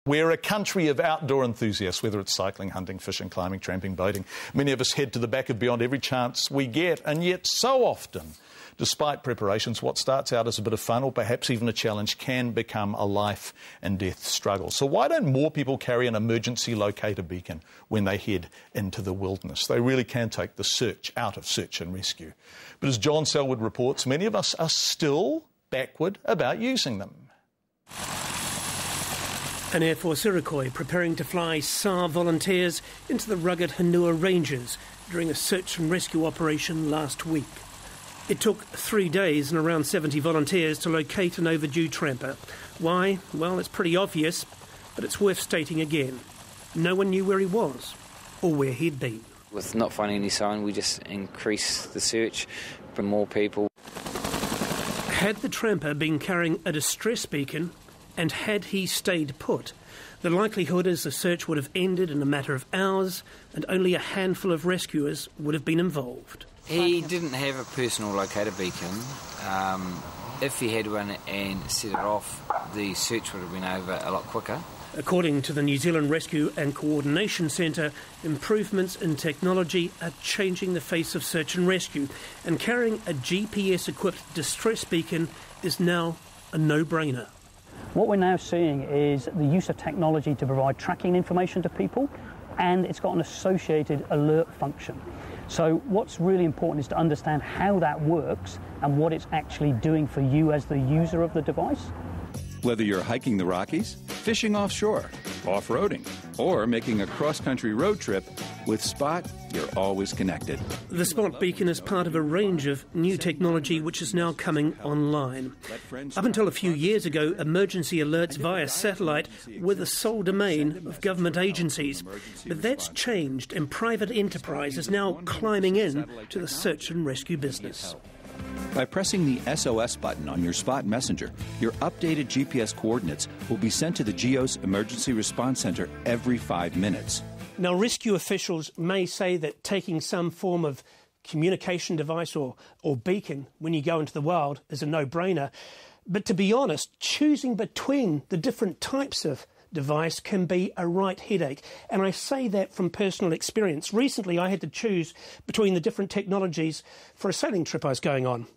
We're a country of outdoor enthusiasts, whether it's cycling, hunting, fishing, climbing, tramping, boating. Many of us head to the back of beyond every chance we get, and yet so often, despite preparations, what starts out as a bit of fun or perhaps even a challenge can become a life and death struggle. So why don't more people carry an emergency locator beacon when they head into the wilderness? They really can take the search out of search and rescue. But as John Selwood reports, many of us are still backward about using them. An Air Force Iroquois preparing to fly SAR volunteers into the rugged Hanua Ranges during a search and rescue operation last week. It took 3 days and around 70 volunteers to locate an overdue tramper. Why? Well, it's pretty obvious, but it's worth stating again. No one knew where he was or where he'd been. With not finding any sign, we just increase the search, bring more people. Had the tramper been carrying a distress beacon, and had he stayed put, the likelihood is the search would have ended in a matter of hours and only a handful of rescuers would have been involved. He didn't have a personal locator beacon. If he had one and set it off, the search would have been over a lot quicker. According to the New Zealand Rescue and Coordination Centre, improvements in technology are changing the face of search and rescue, and carrying a GPS-equipped distress beacon is now a no-brainer. What we're now seeing is the use of technology to provide tracking information to people, and it's got an associated alert function. So what's really important is to understand how that works and what it's actually doing for you as the user of the device. Whether you're hiking the Rockies, fishing offshore, off-roading, or making a cross-country road trip, with Spot, you're always connected. The Spot beacon is part of a range of new technology which is now coming online. Up until a few years ago, emergency alerts via satellite were the sole domain of government agencies. But that's changed, and private enterprise is now climbing in to the search and rescue business. By pressing the SOS button on your Spot messenger, your updated GPS coordinates will be sent to the GEOS Emergency Response Center every 5 minutes. Now, rescue officials may say that taking some form of communication device or beacon when you go into the wild is a no-brainer. But to be honest, choosing between the different types of device can be a right headache. And I say that from personal experience. Recently, I had to choose between the different technologies for a sailing trip I was going on.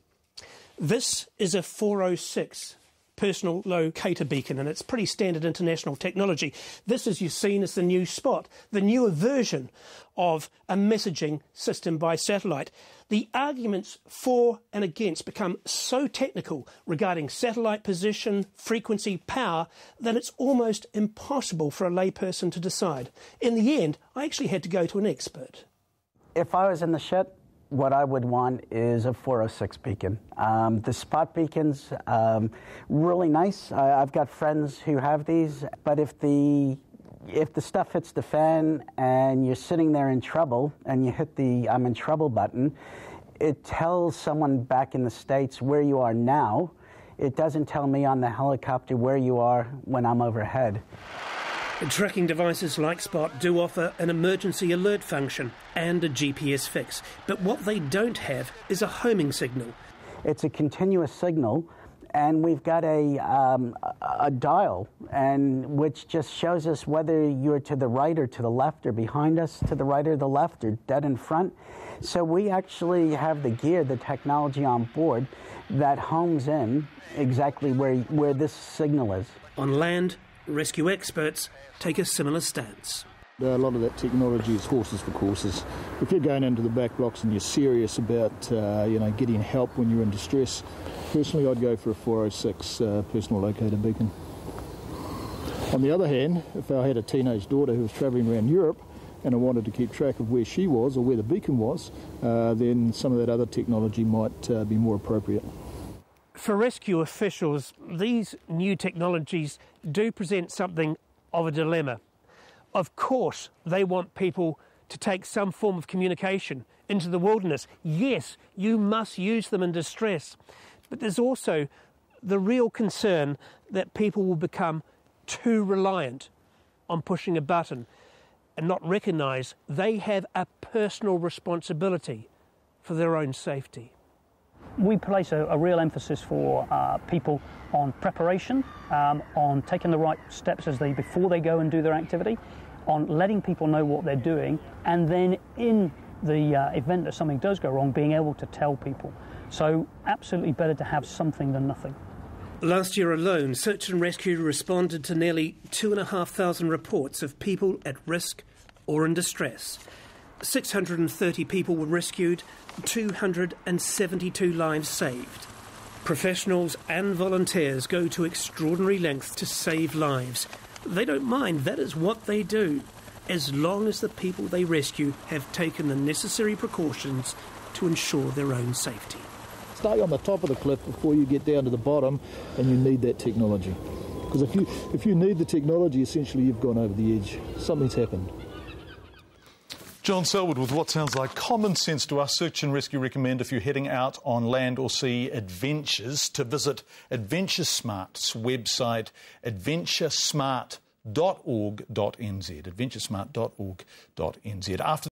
This is a 406 personal locator beacon, and it's pretty standard international technology. This, as you've seen, is the new Spot, the newer version of a messaging system by satellite. The arguments for and against become so technical regarding satellite position, frequency, power, that it's almost impossible for a layperson to decide. In the end, I actually had to go to an expert. If I was in the ship, what I would want is a 406 beacon. The Spot beacons, really nice. I've got friends who have these, but if the stuff hits the fan and you're sitting there in trouble and you hit the I'm in trouble button, it tells someone back in the States where you are now. It doesn't tell me on the helicopter where you are when I'm overhead. Tracking devices like Spot do offer an emergency alert function and a GPS fix, but what they don't have is a homing signal. It's a continuous signal, and we've got a dial, and which just shows us whether you're to the right or to the left or behind us, to the right or the left or dead in front. So we actually have the gear, the technology on board that homes in exactly where this signal is. On land, rescue experts take a similar stance. A lot of that technology is horses for courses. If you're going into the back blocks and you're serious about getting help when you're in distress, personally I'd go for a 406 personal locator beacon. On the other hand, if I had a teenage daughter who was travelling around Europe and I wanted to keep track of where she was or where the beacon was, then some of that other technology might be more appropriate. For rescue officials, these new technologies do present something of a dilemma. Of course, they want people to take some form of communication into the wilderness. Yes, you must use them in distress. But there's also the real concern that people will become too reliant on pushing a button and not recognise they have a personal responsibility for their own safety. we place a real emphasis for people on preparation, on taking the right steps before they go and do their activity, on letting people know what they're doing, and then in the event that something does go wrong, being able to tell people. So absolutely better to have something than nothing. Last year alone, Search and Rescue responded to nearly 2,500 reports of people at risk or in distress. 630 people were rescued, 272 lives saved. Professionals and volunteers go to extraordinary lengths to save lives. They don't mind, that is what they do, as long as the people they rescue have taken the necessary precautions to ensure their own safety. Stay on the top of the cliff before you get down to the bottom, and you need that technology. Because if you need the technology, essentially you've gone over the edge. Something's happened. John Selwood with what sounds like common sense to us. Search and Rescue recommend, if you're heading out on land or sea adventures, to visit AdventureSmart's website, adventuresmart.org.nz. AdventureSmart.org.nz. After